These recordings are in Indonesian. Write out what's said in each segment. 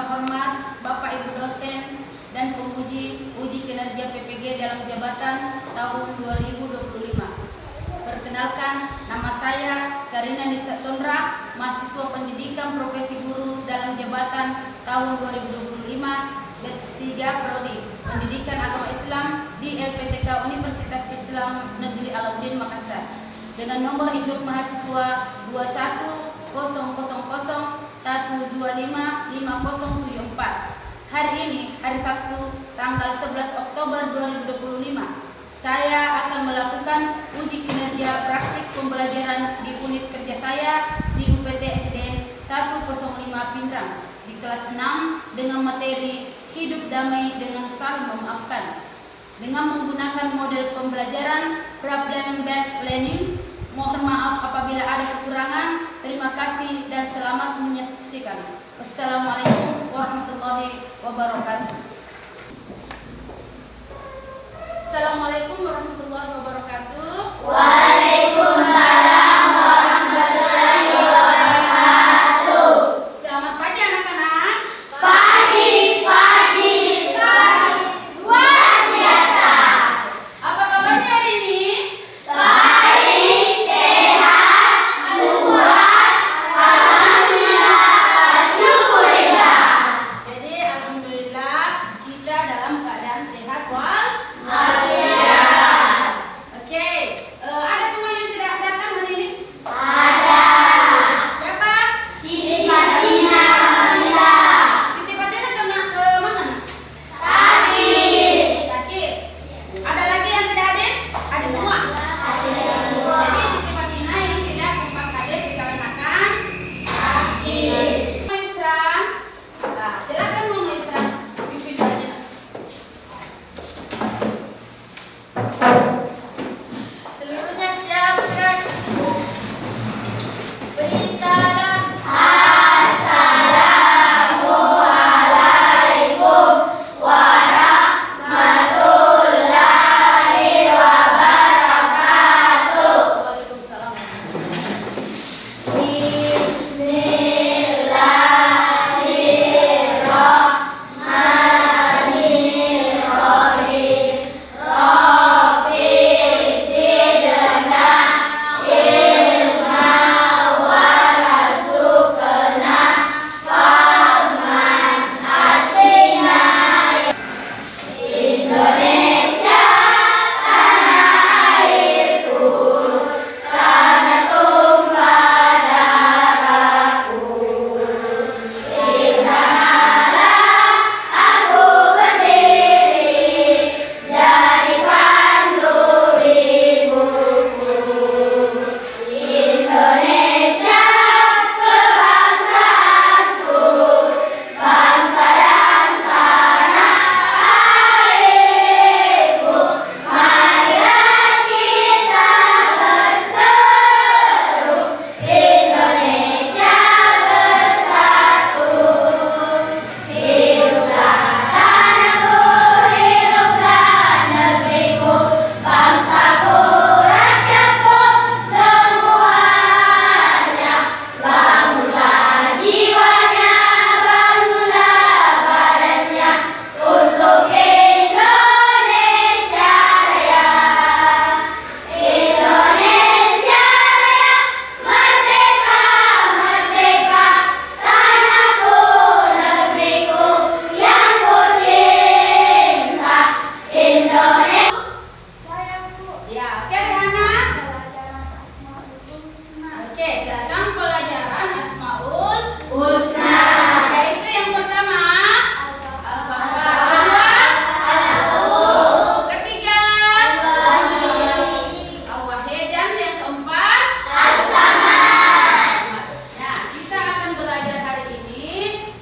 terhormat Bapak Ibu dosen dan penguji uji kinerja PPG dalam jabatan tahun 2025. Perkenalkan, nama saya Sarina Nisa Tondra, mahasiswa pendidikan profesi guru dalam jabatan tahun 2025, batch 3 Prodi Pendidikan Agama Islam di LPTK Universitas Islam Negeri Alauddin Makassar dengan nomor induk mahasiswa 210012555074. Hari ini, hari Sabtu, tanggal 11 Oktober 2025, saya akan melakukan uji kinerja praktik pembelajaran di unit kerja saya di UPT SDN 105 Pindrang di kelas 6 dengan materi Hidup Damai dengan Saling Memaafkan dengan menggunakan model pembelajaran Problem Based Learning. Mohon maaf apabila ada kekurangan. Terima kasih dan selamat menyaksikan. Wassalamualaikum warahmatullahi wabarakatuh. Assalamualaikum warahmatullahi wabarakatuh. Waalaikumsalam warahmatullahi wabarakatuh. Selamat pagi anak-anak. Pagi. Luar biasa. Apa kabarnya hari ini? Baik, sehat, kuat, alhamdulillah, syukurillah. Jadi alhamdulillah kita dalam keadaan sehat Oke, ada teman yang tidak datang hari ini? Ada. Siapa? Siti Fatina Kamila. Siti Fatina kemana? Sakit. Ada lagi yang tidak hadir? Ada semua? Ada semua. Jadi Siti Fatina yang tidak sempat hadir dikarenakan Sakit. Mama Yusran. Nah, silakan Mama Yusran pimpin saja. Seluruhnya siap, gerak. Beri salam. Assalamualaikum warahmatullahi wabarakatuh. Waalaikumsalam. Bismillahirrahmanirrahim. Rabbi zidna ilma warzuqna fahman atina. Indonesia tanah airku, tanah tumpah darahku. Di sanalah aku berdiri, jadi pandu ibuku. Indonesia kebangsaanku, bangsa dan tanah airku. Marilah kita berseru, Indonesia bersatu. Hiduplah tanahku, hiduplah negeriku, bangsaku, rakyatku semuanya. Bangunlah jiwanya, bangunlah badannya untuk Indonesia Raya. Indonesia Raya, merdeka, merdeka, tanahku, negeriku yang ku cinta. Indonesia. Ya, oke Rehana. Oke, dalam pelajaran Asmaul Husna. yaitu yang pertama Al-Kahar, Al-Ahad. ketiga Al-Wahid, dan yang keempat As-Samad. Nah, kita akan belajar hari ini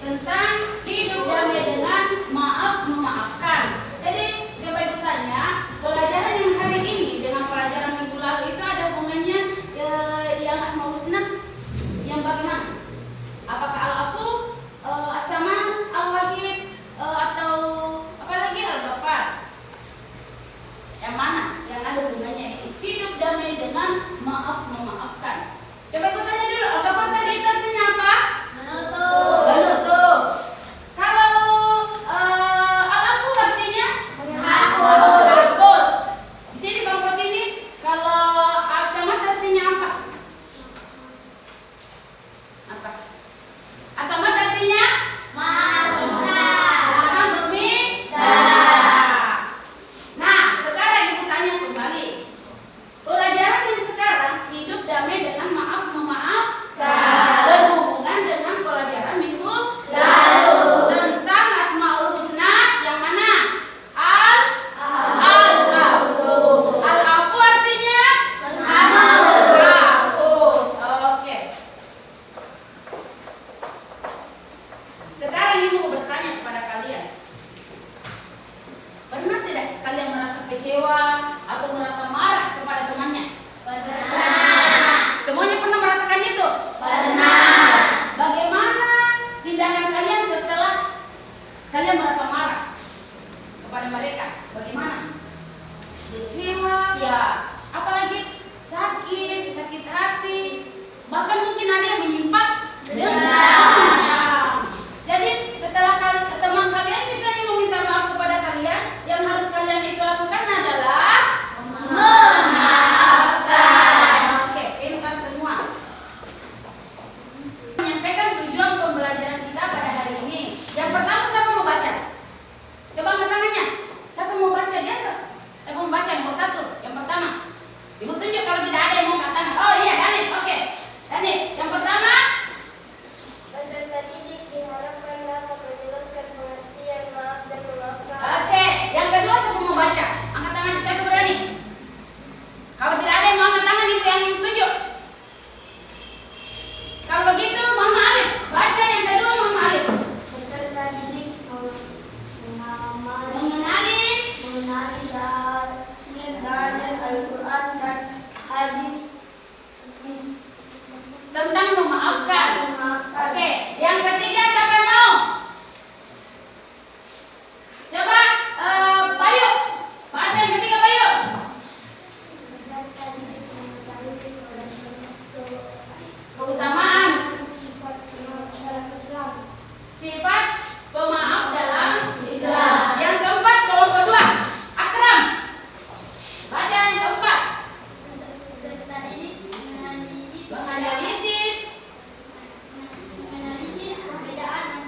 tentang hidup damai dengan maaf memaafkan. Jadi, coba ibu tanya, pelajaran yang hari ini dengan pelajaran minggu lalu itu ada hubungannya yang Asmaul Husna yang bagaimana? Apakah Al-Afu, As-Samad, Al-Wahid, atau apa lagi Al-Ghafar? Yang mana yang ada hubungannya ini? Hidup damai dengan maaf memaafkan. Coba ibu tanya dulu, Al-Ghafar tadi itu artinya apa? Menutup. Menutup. Kalian merasa marah kepada mereka. Bagaimana? Kecewa, ya, apalagi sakit hati, bahkan mungkin ada yang menyimpan dendam. Jadi setelah teman kalian misalnya meminta maaf kepada kalian, yang harus kalian itu lakukan adalah memaafkan. Oke, pintar semua. Menyampaikan tujuan pembelajaran kita pada hari ini. Yang pertama, siapa mau baca? Coba angkat tangannya. Siapa mau baca di atas? Siapa mau baca yang nomor 1? Yang pertama. Ibu tunjuk kalau tidak ada yang mau angkat tangan. Oh iya, Danis. Oke. Danis, yang pertama. Peserta didik diharapkan dapat menjelaskan pengertian maaf dan memaafkan. Oke, yang kedua siapa mau baca? Angkat tangan, siapa berani? Kalau tidak ada yang mau angkat tangan, ibu yang tunjuk. Kalau begitu, Mama Alif. Baca yang kedua, Mama Alif. Peserta didik mengenali dalil Al-Quran dan hadis Tentang memaafkan. Oke, yang ketiga siapa yang mau? Coba, Bayu. Baca yang ketiga, Bayu. Peserta didik mengetahui Keutamaan sifat pemaaf dalam Islam. sifat pemaaf dalam Islam. Yang keempat, kelompok 2. Akram. Baca yang keempat. Peserta didik menganalisis Menganalisis perbedaan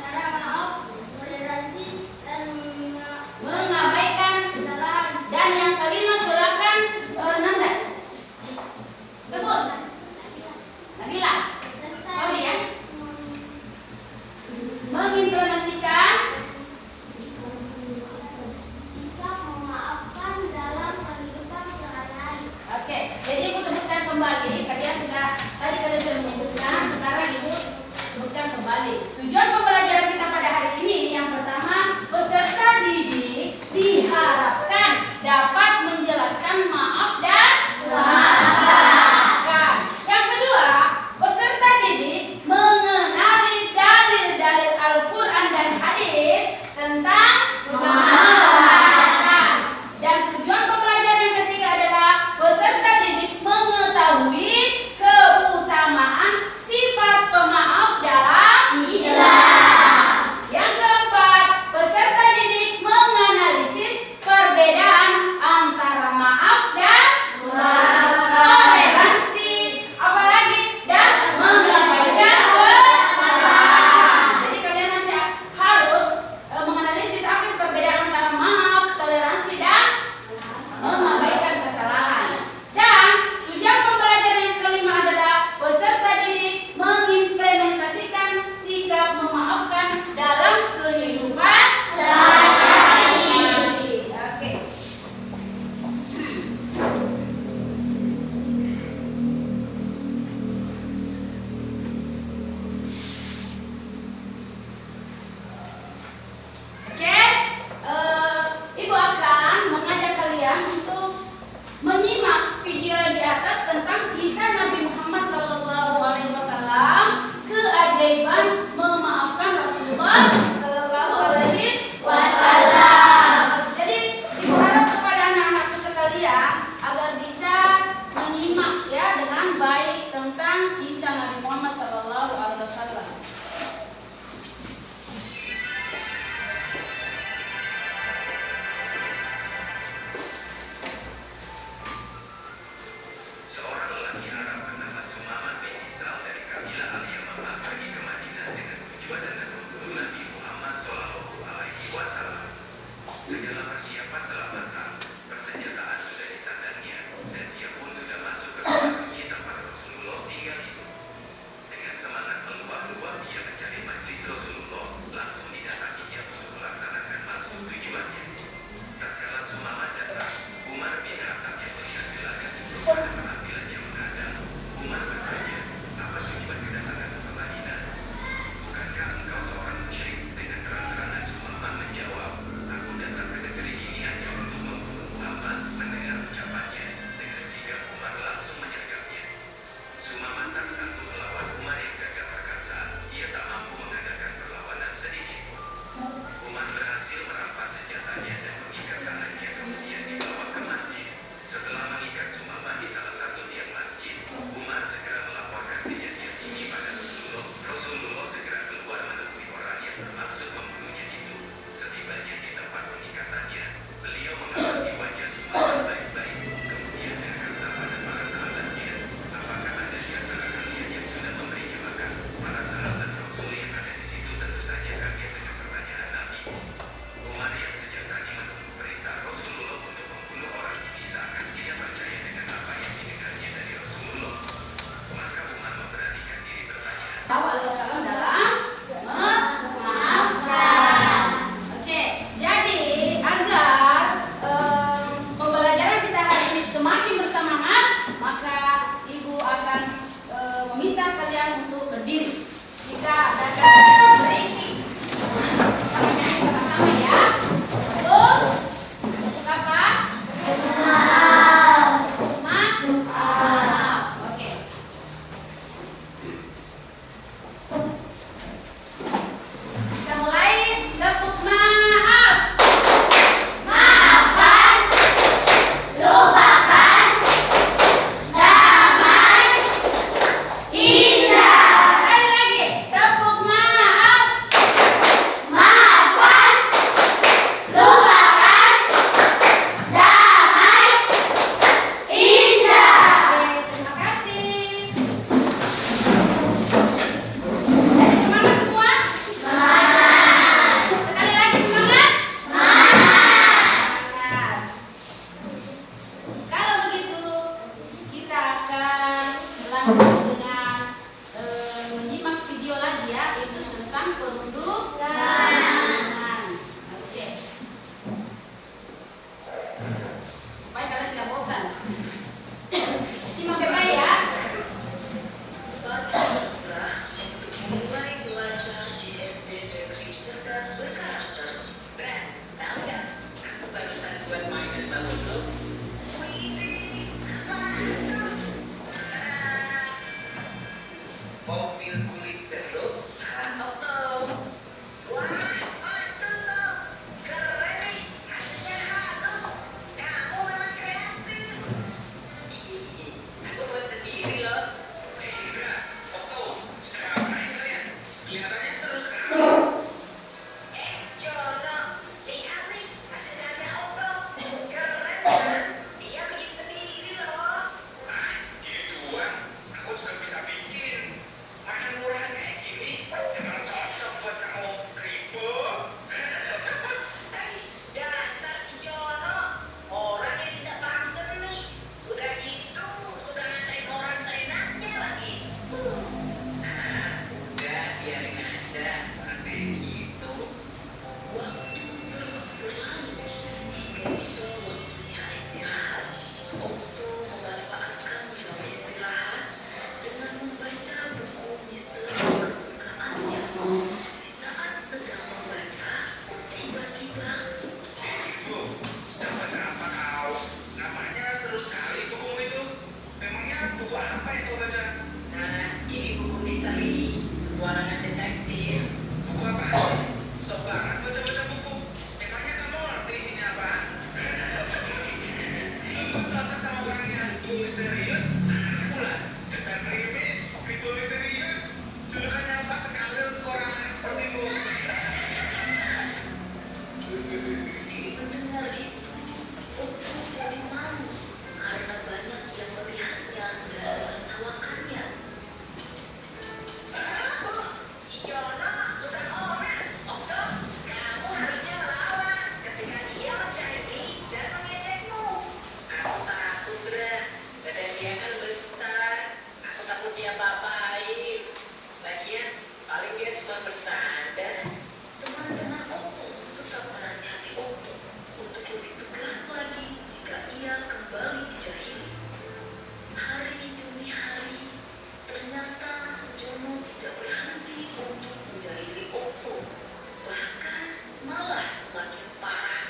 semakin parah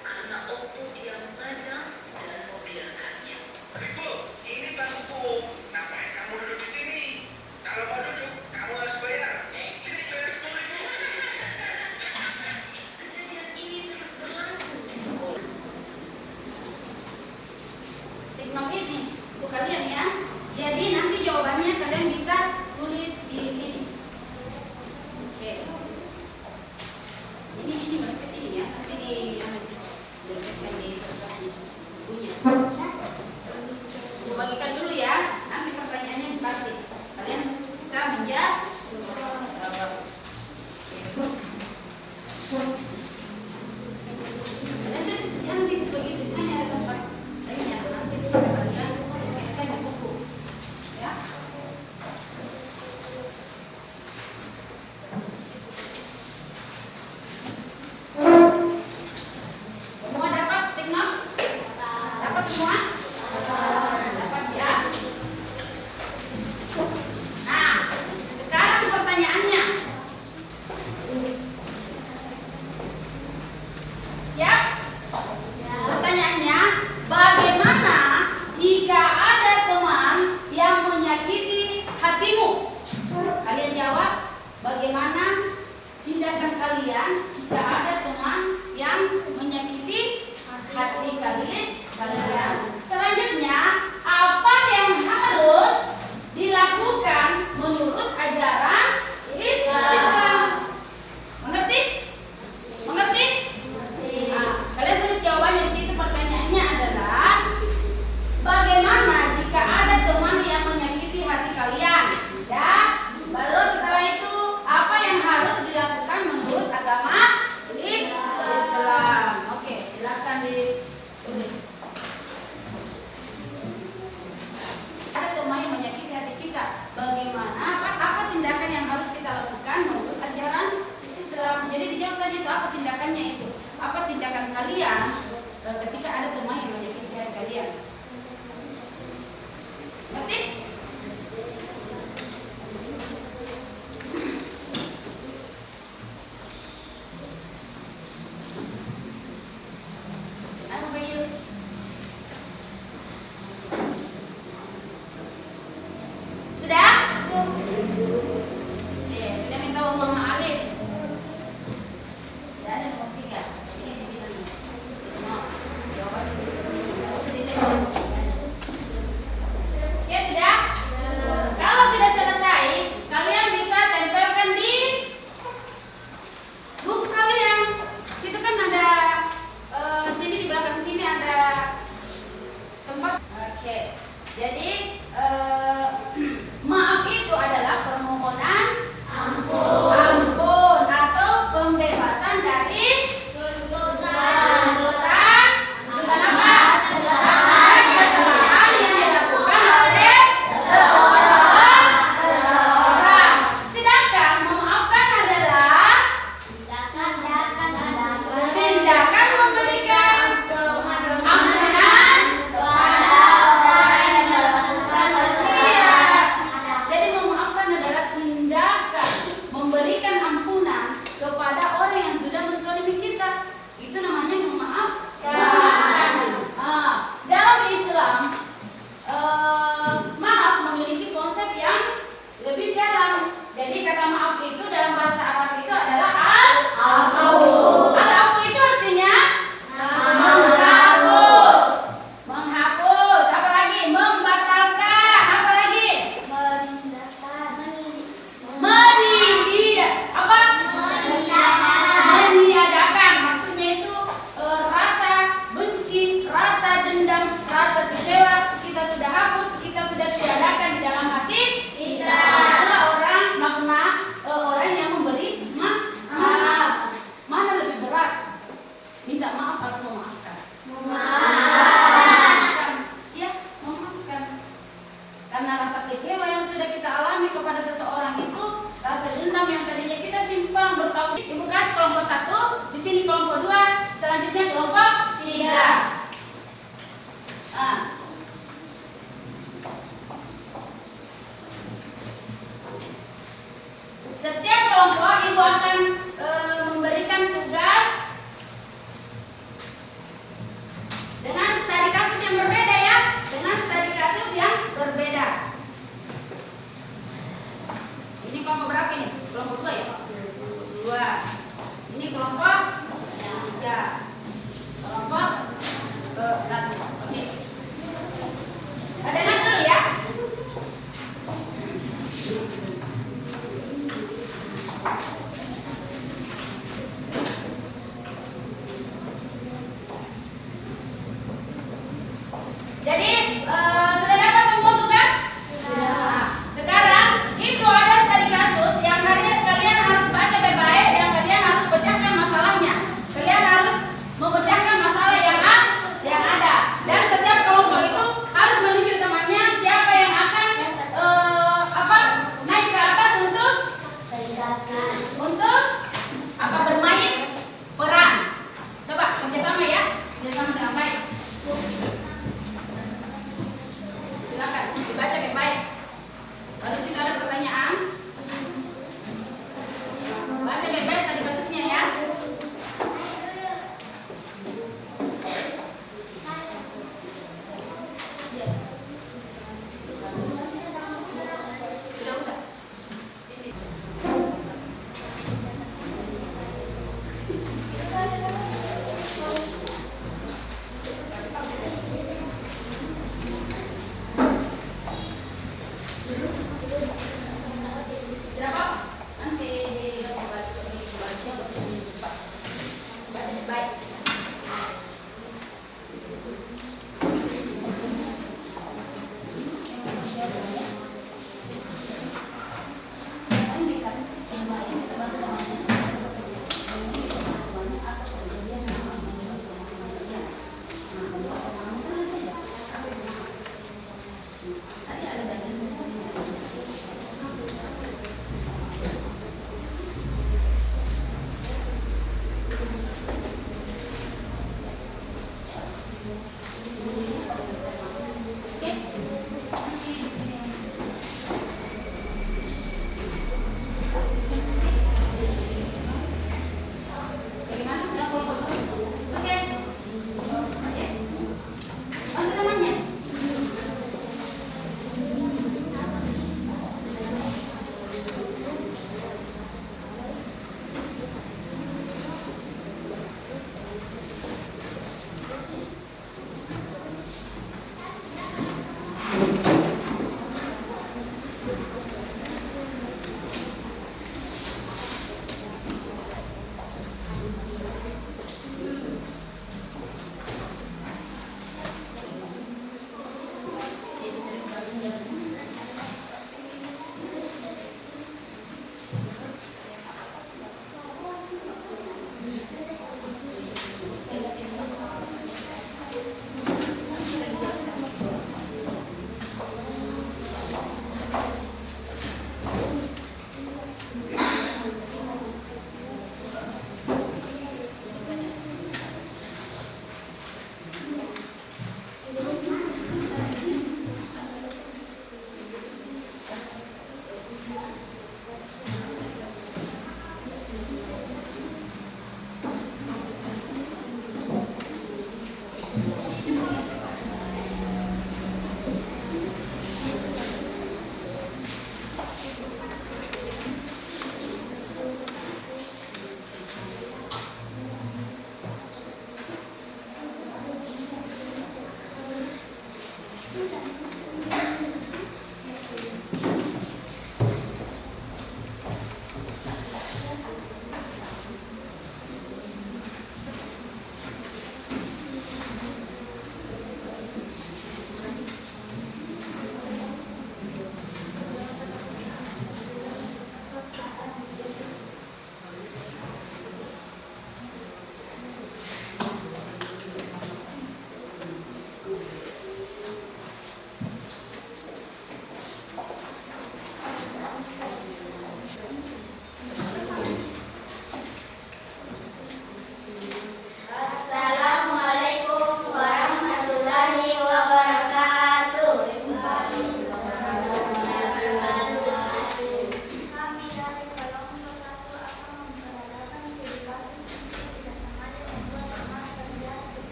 karena Okto diam saja dan membiarkannya. Ibu, ini bangku. Ngapain kamu duduk di sini? Kalau mau duduk, kamu harus bayar. Sini bayar 10.000. Kejadian ini terus berlangsung di sekolah. Stigma ini untuk kalian ya. Jadi nanti jawabannya kalian bisa tulis di sini. Oke. Ini berarti ini ya, nanti di apa sih? Dilihatkan di kertasnya bukunya. Saya bagikan dulu ya. Nanti pertanyaannya pasti kalian bisa menjawab. Kalian tulis yang di begitu di sini ada tempat lainnya. Nanti bisa kalian lihatkan di buku. Ya. Semua dapat stigma? Dapat semua? Dapat ya. Nah, sekarang pertanyaannya. Siap? Pertanyaannya, bagaimana jika ada teman yang menyakiti hatimu? Kalian jawab, bagaimana tindakan kalian jika ada teman yang menyakiti hati kalian? Selanjutnya, apa yang harus dilakukan menurut ajaran Islam? Mengerti? Mengerti? Nah, kalian tulis jawabannya di situ. Pertanyaannya adalah bagaimana jika ada teman yang menyakiti hati kalian? Ya, baru setelah itu apa yang harus dilakukan menurut agama Islam? Oke, silakan ditulis. Ada teman yang menyakiti hati kita. Bagaimana? Apa tindakan yang harus kita lakukan menurut ajaran Islam? Jadi dijawab saja itu apa tindakannya itu. Apa tindakan kalian ketika ada teman yang menyakiti hati kalian? Ngerti? Apa Bayu? Sudah? Sudah minta uang alif. Sudah ada nomor 3. Ini dibilangnya. Jawaban ditulis di sini. Nggak usah dilihat. Ya sudah? Kalau sudah selesai, kalian bisa tempelkan di buku kalian. Situ kan ada sini di belakang sini ada tempat. Oke. Jadi maaf itu adalah permohonan ampun atau pembebasan dari tuntutan dengan apa? Dengan kesalahan yang dilakukan oleh seseorang. Sedangkan memaafkan adalah tindakan memberikan ampunan kepada orang yang melakukan maksiat. Jadi memaafkan adalah tindakan memberikan ampunan kepada orang yang sudah menzalimi kita. Itu namanya memaafkan. Dalam Islam, maaf memiliki konsep yang lebih dalam. Jadi kata maaf itu dalam bahasa Arab itu adalah al-afu. Al-afu itu artinya menghapus. Menghapus. Apa lagi? Membatalkan. Apa lagi? Meniadakan. Maksudnya itu rasa benci, rasa dendam, rasa kecewa kita sudah hapus, kita sudah tiadakan di dalam hati kita. Itulah orang makna orang yang memberi maaf. Mana lebih berat? Minta maaf atau memaafkan? Memaafkan. Ya, memaafkan. Karena rasa kecewa yang sudah kita alami kepada seseorang itu, rasa dendam yang tadinya kita simpan bertahun. Ibu kasih kelompok 1, di sini kelompok 2, selanjutnya kelompok 3. Setiap kelompok ibu akan memberikan tugas Baik.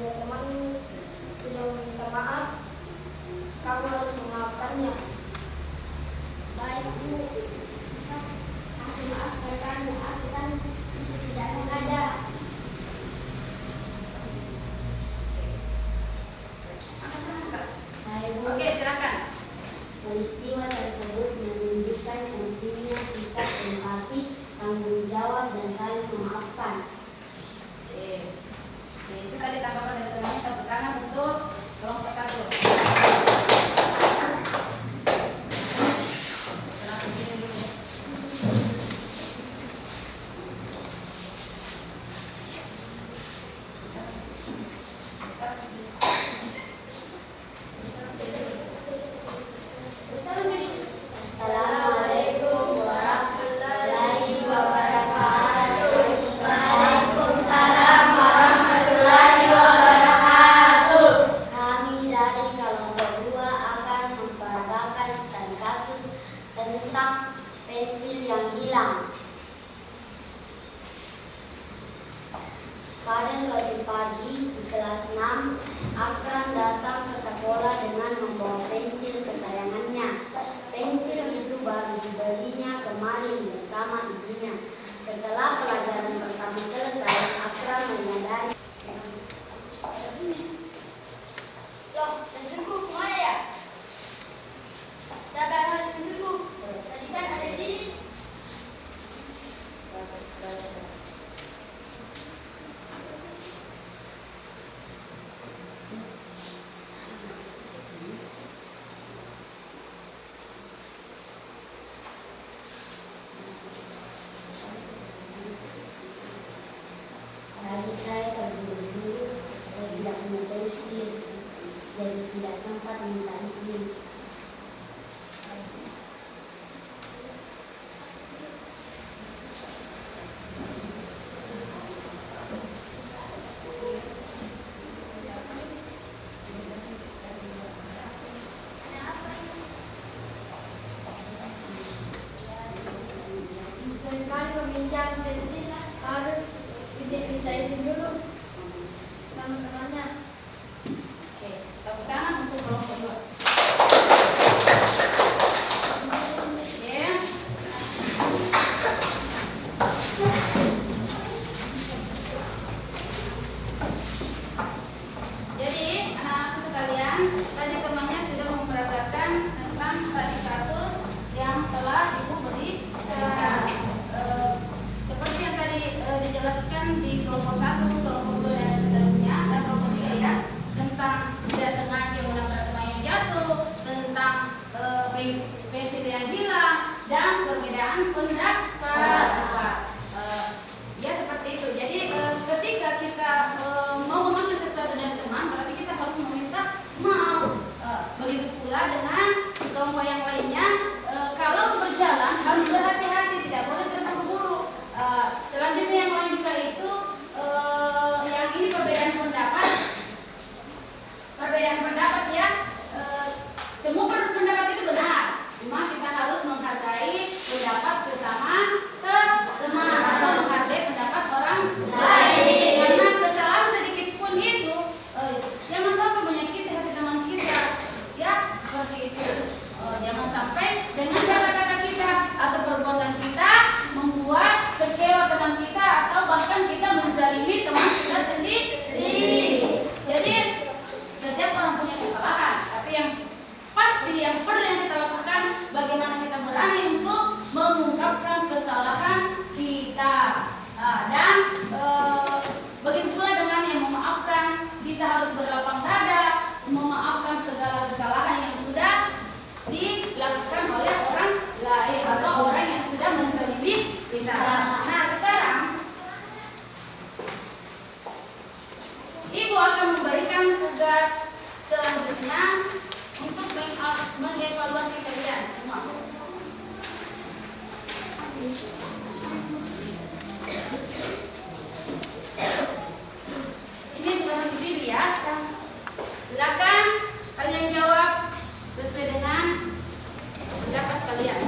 Jika teman sudah meminta Aku maafkan kamu, aku kan tidak sengaja. Oke, silakan. Peristiwa tersebut menunjukkan pentingnya sikap empati, tanggung jawab, dan saling memaafkan. Oke. Oke, itu tadi tanggapan dari teman-teman. Tepuk tangan untuk kelompok 1. Assalamualaikum warahmatullahi wabarakatuh. Waalaikumsalam warahmatullahi wabarakatuh. Kami dari kelompok 2 akan memperagakan studi kasus tentang pensil yang hilang. Pada suatu pagi di kelas 6, Akram datang ke sekolah dengan membawa pensil kesayangannya. Pensil itu baru dibelinya kemarin bersama ibunya. Setelah pelajaran pertama selesai, Akram menyadari. Loh, pensilku kemana ya? Siapa yang ngambil pensilku? Tadi kan ada di sini. Tadi saya terburu-buru, saya tidak punya pensil, jadi tidak sempat minta izin. Kali meminjam pensil harus bisa izin dulu sama temannya. Oke, tepuk tangan untuk kelompok 2. Ya. Jadi, anak-anakku sekalian, tadi temannya sudah memperagakan tentang studi kasus yang telah Ibu berikan. Seperti yang tadi dijelaskan di kelompok 1, kelompok 2 dan seterusnya, dan kelompok 3 ya, tentang tidak sengaja menabrak teman yang jatuh, tentang pensil yang hilang, dan perbedaan pendapat. Ya seperti itu. Jadi ketika kita mau mengambil sesuatu dari teman, berarti kita harus meminta maaf. Begitu pula dengan kelompok yang lainnya, kalau berjalan harus berhati-hati, tidak boleh terburu-buru. Selanjutnya yang lain juga itu yang ini perbedaan pendapat ya. Semua pendapat itu benar, cuma kita harus menghargai pendapat sesama teman atau menghargai pendapat orang lain. Karena kesalahan sedikit pun itu jangan sampai menyakiti hati teman kita, ya seperti itu. Jangan sampai dengan kata-kata kita atau perbuatan kita membuat kecewa teman kita atau bahkan kita menzalimi teman kita sendiri. Jadi setiap orang punya kesalahan, tapi yang pasti yang perlu yang kita lakukan bagaimana kita berani untuk mengungkapkan kesalahan kita. Dan begitu pula dengan yang memaafkan, kita harus berlapang dada memaafkan segala kesalahan yang sudah dilakukan oleh orang lain atau orang yang sudah menzalimi kita. Nah, sekarang Ibu akan memberikan tugas selanjutnya untuk mengevaluasi kalian semua. Ini tugas Ibu ya. Silakan kalian jawab sesuai dengan pendapat kalian.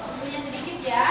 Waktunya sedikit ya.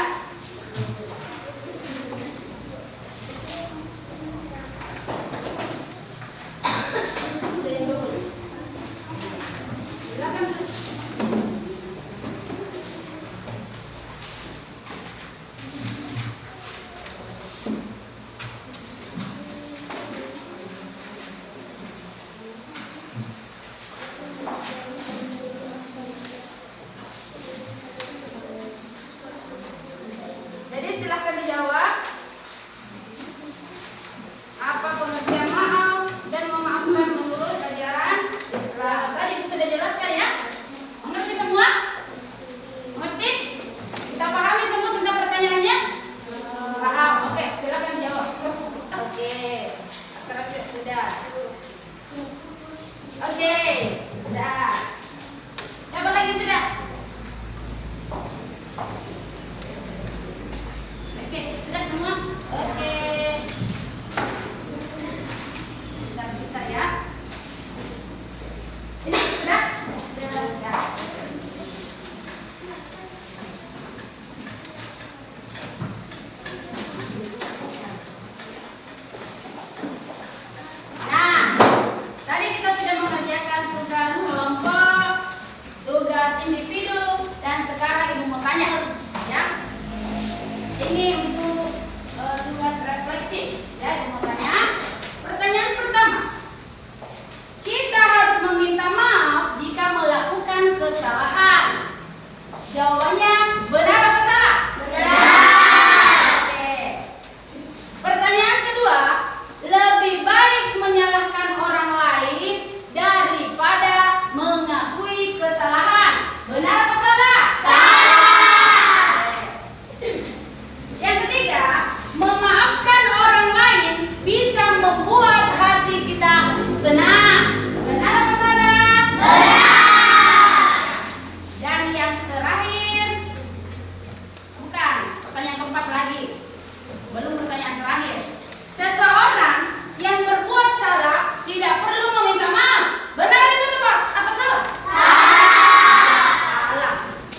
Oke, sudah. Siapa lagi sudah? Oke, sudah semua? Oke. Bentar ya. Ini sudah? Sudah. Nah, tadi kita sudah mengerjakan tugas kelompok, tugas individu, dan sekarang Ibu mau tanya, ya. Ini untuk tugas refleksi, ya. Ibu mau tanya. Pertanyaan pertama, kita harus meminta maaf jika melakukan kesalahan. Jawabannya benar atau salah? Benar. Oke. Pertanyaan kedua, lebih baik menyalahkan orang lain daripada mengakui kesalahan. Benar atau salah? Salah. Yang ketiga, memaafkan orang lain bisa membuat hati kita tenang. Benar atau salah? Benar. Dan yang terakhir, bukan, pertanyaan keempat lagi. Belum pertanyaan terakhir. Seseorang yang berbuat salah tidak perlu meminta maaf. Benar itu tepat atau salah? Salah.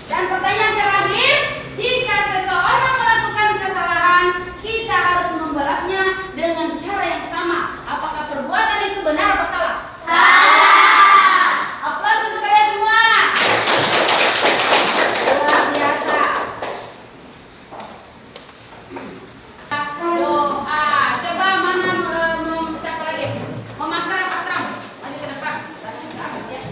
Dan pertanyaan terakhir, jika seseorang melakukan kesalahan, kita harus membalasnya dengan cara yang sama. Apakah perbuatan itu benar atau salah? Salah. Aplaus untuk kalian semua. Luar biasa. Doa. Coba mana siapa lagi? Memakram Akram. Maju ke depan. Habis ya.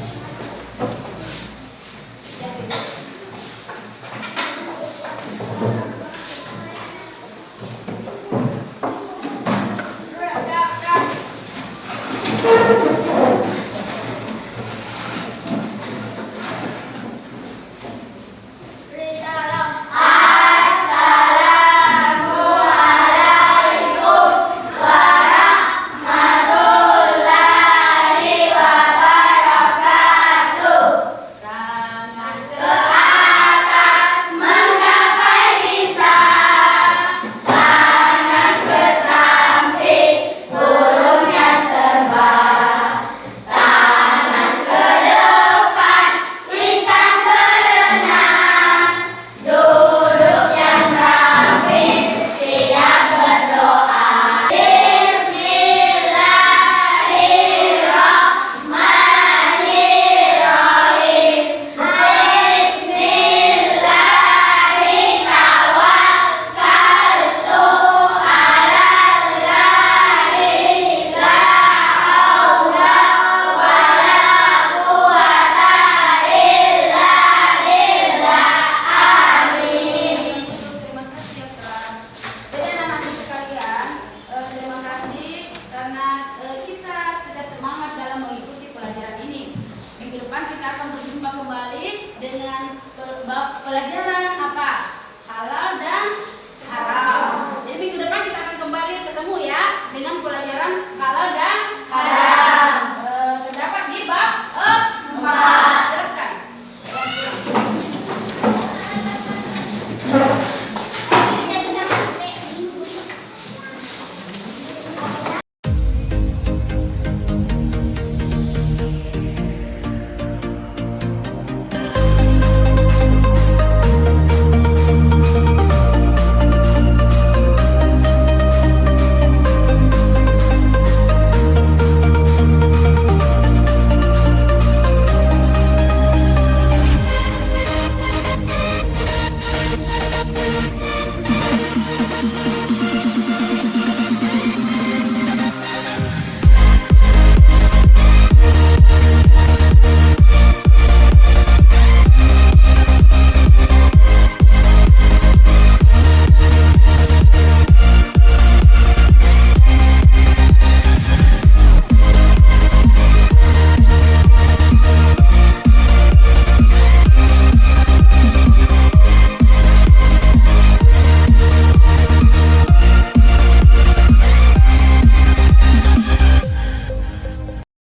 Pelajaran